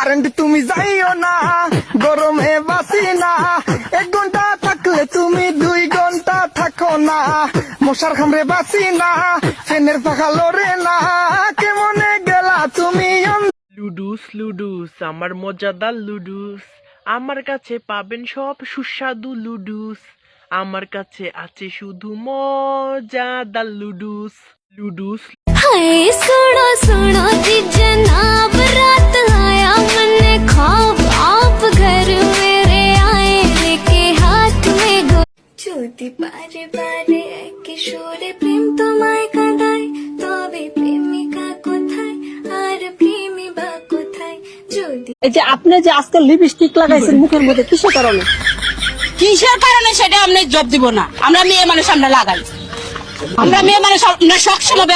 Current তুমি যাইও না, গরমে বাসি না, 1 ঘন্টা থাকলে তুমি 2 ঘন্টা থাকো না, মশার খামরে বাসি না, ফ্যানের পাখা লড়ে না, কেমনে গেলা তুমি। লুডুস লুডুস আমার মজাদার লুডুস, আমার কাছে পাবেন সব সুস্বাদু লুডুস, আমার কাছে আছে শুধু মজাদার লুডুস। লুডুস हाय सुनो सुनो जी जनाब, रात आया मैंने ख्वाब, आप घर मेरे आए लेके हाथ में गो যদি বারে বারে কিশোরে প্রেম তোমায় কাঁদায়, তবে প্রেমিকা কোথায় আর প্রেমী বা কোথায়? যদি এই যে আপনি যে আজকে লিপস্টিক লাগাইছেন মুখের মধ্যে কিসের কারণে? কিসের কারণে সেটা আপনি জব দিব না। আমরা মেয়ে মানুষ, আমরা লাগাই, আমরা মেয়ে মানুষ, আমরা সবসময়